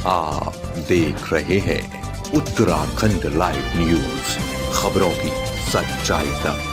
आप देख रहे हैं उत्तराखंड लाइव न्यूज, खबरों की सच्चाई तक।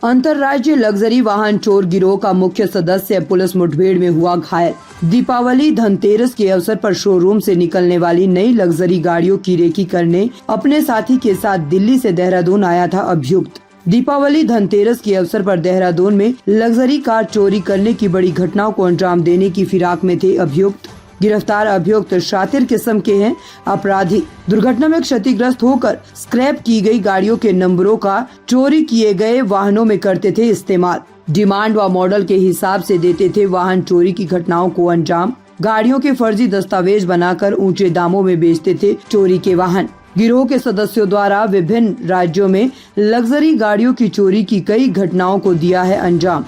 अंतरराज्यीय लग्जरी वाहन चोर गिरोह का मुख्य सदस्य पुलिस मुठभेड़ में हुआ घायल। दीपावली धनतेरस के अवसर पर शोरूम से निकलने वाली नई लग्जरी गाड़ियों की रेकी करने अपने साथी के साथ दिल्ली से देहरादून आया था अभियुक्त। दीपावली धनतेरस के अवसर पर देहरादून में लग्जरी कार चोरी करने की बड़ी घटनाओं को अंजाम देने की फिराक में थे अभियुक्त। गिरफ्तार अभियुक्त शातिर किस्म के हैं अपराधी। दुर्घटना में क्षतिग्रस्त होकर स्क्रैप की गई गाड़ियों के नंबरों का चोरी किए गए वाहनों में करते थे इस्तेमाल। डिमांड व मॉडल के हिसाब से देते थे वाहन चोरी की घटनाओं को अंजाम। गाड़ियों के फर्जी दस्तावेज बनाकर ऊंचे दामों में बेचते थे चोरी के वाहन। गिरोह के सदस्यों द्वारा विभिन्न राज्यों में लग्जरी गाड़ियों की चोरी की कई घटनाओं को दिया है अंजाम।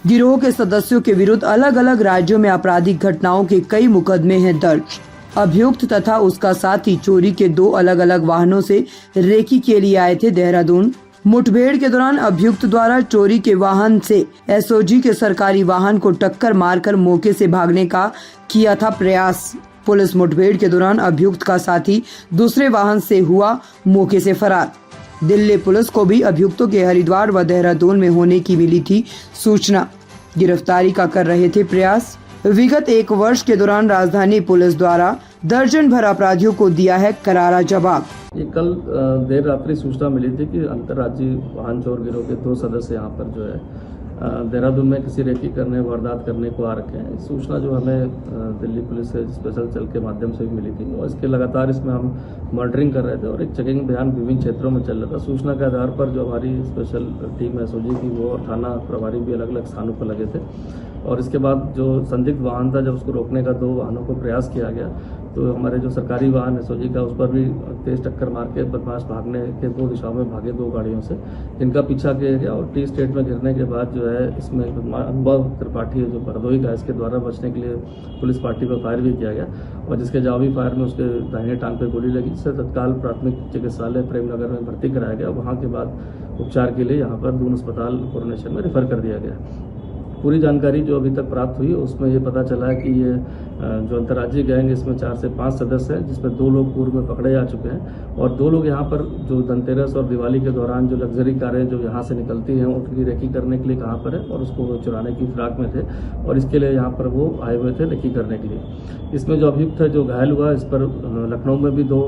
गिरोह के सदस्यों के विरुद्ध अलग अलग राज्यों में आपराधिक घटनाओं के कई मुकदमे हैं दर्ज। अभियुक्त तथा उसका साथी चोरी के 2 अलग अलग वाहनों से रेकी के लिए आए थे देहरादून। मुठभेड़ के दौरान अभियुक्त द्वारा चोरी के वाहन से एसओजी के सरकारी वाहन को टक्कर मारकर मौके से भागने का किया था प्रयास। पुलिस मुठभेड़ के दौरान अभियुक्त का साथी दूसरे वाहन से हुआ मौके से फरार। दिल्ली पुलिस को भी अभियुक्तों के हरिद्वार व देहरादून में होने की मिली थी सूचना। गिरफ्तारी का कर रहे थे प्रयास। विगत 1 वर्ष के दौरान राजधानी पुलिस द्वारा दर्जन भर अपराधियों को दिया है करारा जवाब। ये कल देर रात्रि सूचना मिली थी कि अंतर्राज्यीय वाहन चोर गिरोह के 2 सदस्य यहाँ पर जो है देहरादून में किसी रेकी करने वारदात करने को आ रखे हैं। सूचना जो हमें दिल्ली पुलिस से स्पेशल सेल के माध्यम से भी मिली थी और इसके लगातार इसमें हम मॉनिटरिंग कर रहे थे और एक चेकिंग अभियान विभिन्न क्षेत्रों में चल रहा था। सूचना के आधार पर जो हमारी स्पेशल टीम एसओजी की वो और थाना प्रभारी भी अलग अलग स्थानों पर लगे थे और इसके बाद जो संदिग्ध वाहन था जब उसको रोकने का 2 वाहनों को प्रयास किया गया तो हमारे जो सरकारी वाहन एसओजी का उस पर भी तेज टक्कर मार के बदमाश भागने के 2 दिशाओं में भागे 2 गाड़ियों से, इनका पीछा किया गया और टी स्टेट में गिरने के बाद जो है इसमें अनुभव त्रिपाठी जो बरदोई का इसके द्वारा बचने के लिए पुलिस पार्टी पर फायर भी किया गया और जिसके जवाबी फायर में उसके दाहिने टांग पे गोली लगी, जिससे तत्काल प्राथमिक चिकित्सालय प्रेमनगर में भर्ती कराया गया। वहाँ के बाद उपचार के लिए यहाँ पर दून अस्पताल कोरोनेशन में रेफर कर दिया गया। पूरी जानकारी जो अभी तक प्राप्त हुई उसमें ये पता चला है कि ये जो अंतर्राज्यीय गैंग इसमें 4 से 5 सदस्य हैं, जिसमें 2 लोग पूर्व में पकड़े जा चुके हैं और 2 लोग यहाँ पर जो धनतेरस और दिवाली के दौरान जो लग्जरी कारें जो यहाँ से निकलती हैं उनकी रेकी करने के लिए कहाँ पर है और उसको चुराने की फिराक में थे और इसके लिए यहाँ पर वो आए हुए थे रेकी करने के लिए। इसमें जो अभियुक्त है जो घायल हुआ इस पर लखनऊ में भी 2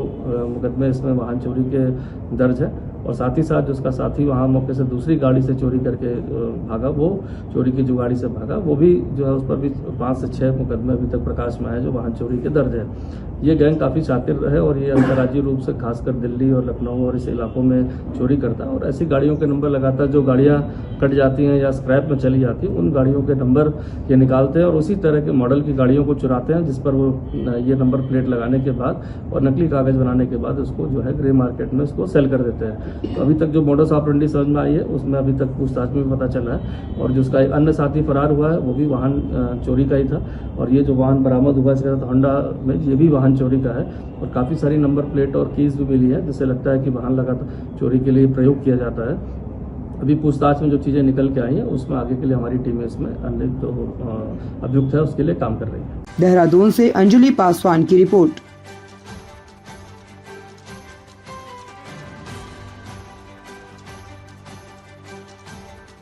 मुकदमे इसमें वाहन चोरी के दर्ज है और साथ ही साथ जो उसका साथी वहाँ मौके से दूसरी गाड़ी से चोरी करके भागा, वो चोरी की जो गाड़ी से भागा वो भी जो है उस पर भी 5 से 6 मुकदमे अभी तक प्रकाश में आए जो वाहन चोरी के दर्ज है। ये गैंग काफ़ी शातिर है और ये अंतर्राज्यीय रूप से खासकर दिल्ली और लखनऊ और इस इलाकों में चोरी करता है और ऐसी गाड़ियों के नंबर लगाता है जो गाड़ियाँ कट जाती हैं या स्क्रैप में चली जाती हैं, उन गाड़ियों के नंबर ये निकालते हैं और उसी तरह के मॉडल की गाड़ियों को चुराते हैं जिस पर वो ये नंबर प्लेट लगाने के बाद और नकली कागज बनाने के बाद उसको जो है ग्रे मार्केट में उसको सेल कर देते हैं। तो अभी तक जो मोडस ऑपरेंडी समझ में आई है उसमें अभी तक पूछताछ में भी पता चला है और जो उसका एक अन्य साथी फरार हुआ है वो भी वाहन चोरी का ही था और ये जो वाहन बरामद हुआ इसके साथ होंडा में ये भी वाहन चोरी का है और काफ़ी सारी नंबर प्लेट और कीज भी मिली है जिससे लगता है कि वाहन लगातार चोरी के लिए प्रयोग किया जाता है। अभी पूछताछ में जो चीज़ें निकल के आई हैं उसमें आगे के लिए हमारी टीम इसमें अन्य जो अभियुक्त है उसके लिए काम कर रही है। देहरादून से अंजलि पासवान की रिपोर्ट।